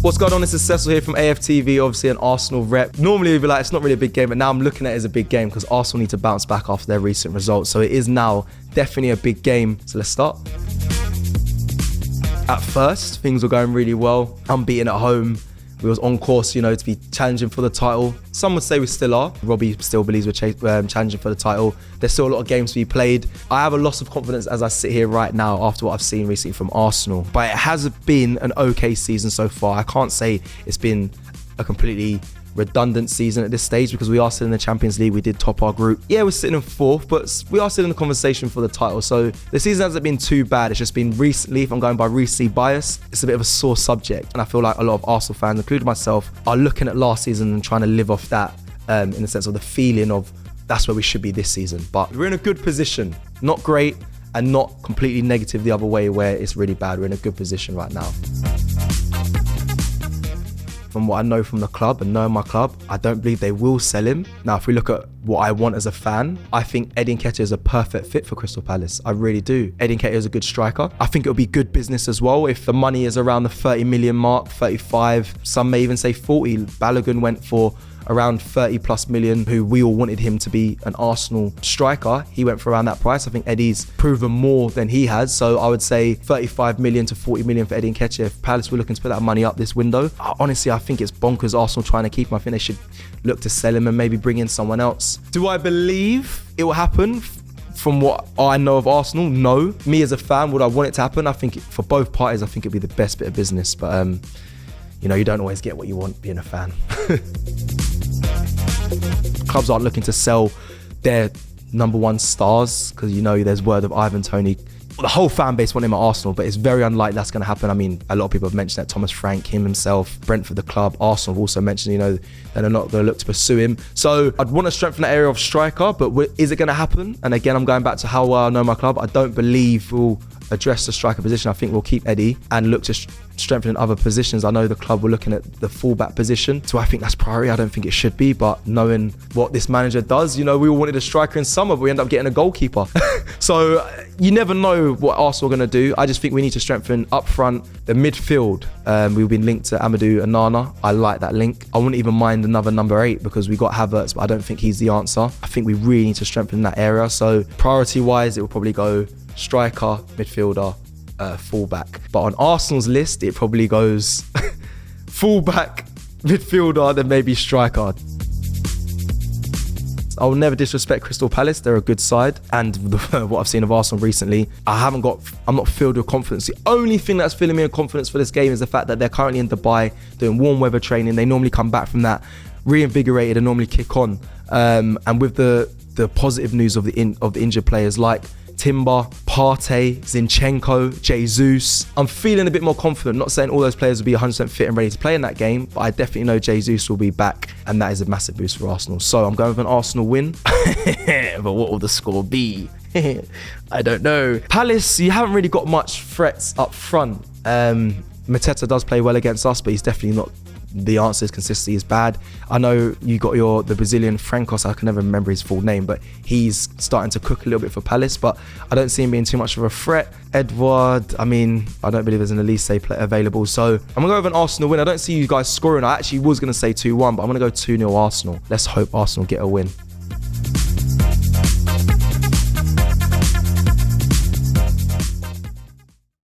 What's going on? This is Cecil here from AFTV, obviously an Arsenal rep. Normally we'd be like, it's not really a big game, but now I'm looking at it as a big game because Arsenal need to bounce back after their recent results. So it is now definitely a big game. So let's start. At first, things were going really well. Unbeaten at home. We was on course, to be challenging for the title. Some would say we still are. Robbie still believes we're challenging for the title. There's still a lot of games to be played. I have a loss of confidence as I sit here right now after what I've seen recently from Arsenal. But it has been an okay season so far. I can't say it's been a completely redundant season at this stage because we are still in the Champions League. We did top our group. Yeah, we're sitting in fourth, but we are still in the conversation for the title. So the season hasn't been too bad. It's just been recently, if I'm going by recency bias, it's a bit of a sore subject. And I feel like a lot of Arsenal fans, including myself, are looking at last season and trying to live off that in the sense of the feeling of that's where we should be this season. But we're in a good position. Not great and not completely negative the other way where it's really bad. We're in a good position right now. From what I know from the club and knowing my club, I don't believe they will sell him. Now, if we look at what I want as a fan, I think Nketiah is a perfect fit for Crystal Palace. I really do. Nketiah is a good striker. I think it'll be good business as well if the money is around the 30 million mark, 35, some may even say 40. Balogun went for around 30 plus million, who we all wanted him to be an Arsenal striker. He went for around that price. I think Eddie's proven more than he has. So I would say 35 million to 40 million for Eddie Nketiah. If Palace were looking to put that money up this window, honestly, I think it's bonkers Arsenal trying to keep him. I think they should look to sell him and maybe bring in someone else. Do I believe it will happen? From what I know of Arsenal, no. Me as a fan, would I want it to happen? I think for both parties, I think it'd be the best bit of business. But, you don't always get what you want being a fan. Clubs aren't looking to sell their number one stars because there's word of Ivan Toney. The whole fan base want him at Arsenal, but it's very unlikely that's going to happen. I mean, a lot of people have mentioned that. Thomas Frank, him himself, Brentford, the club, Arsenal have also mentioned, that they're not going to look to pursue him. So I'd want to strengthen that area of striker, but is it going to happen? And again, I'm going back to how well I know my club. I don't believe we'll address the striker position. I think we'll keep Eddie and look to strengthen in other positions. I know the club were looking at the fullback position. So I think that's priority. I don't think it should be, but knowing what this manager does, we all wanted a striker in summer, but we end up getting a goalkeeper. So you never know what Arsenal are going to do. I just think we need to strengthen up front, the midfield. We've been linked to Amadou Onana. I like that link. I wouldn't even mind another number 8 because we got Havertz, but I don't think he's the answer. I think we really need to strengthen that area. So priority wise, it will probably go striker, midfielder, fullback. But on Arsenal's list, it probably goes fullback, midfielder, then maybe striker. I will never disrespect Crystal Palace. They're a good side. And what I've seen of Arsenal recently, I'm not filled with confidence. The only thing that's filling me with confidence for this game is the fact that they're currently in Dubai doing warm weather training. They normally come back from that reinvigorated and normally kick on. And with the positive news of the injured players like Timber, Partey, Zinchenko, Jesus, I'm feeling a bit more confident. Not saying all those players will be 100% fit and ready to play in that game, but I definitely know Jesus will be back, and that is a massive boost for Arsenal. So I'm going with an Arsenal win. But what will the score be? I don't know. Palace, you haven't really got much threats up front. Nketiah does play well against us, but he's definitely not the answer. Is consistency is bad. I know you got the Brazilian Francos, I can never remember his full name, but he's starting to cook a little bit for Palace, but I don't see him being too much of a threat. Edward, I don't believe there's an Elise player available, so I'm going to go with an Arsenal win. I don't see you guys scoring. I actually was going to say 2-1, but I'm going to go 2-0 Arsenal. Let's hope Arsenal get a win.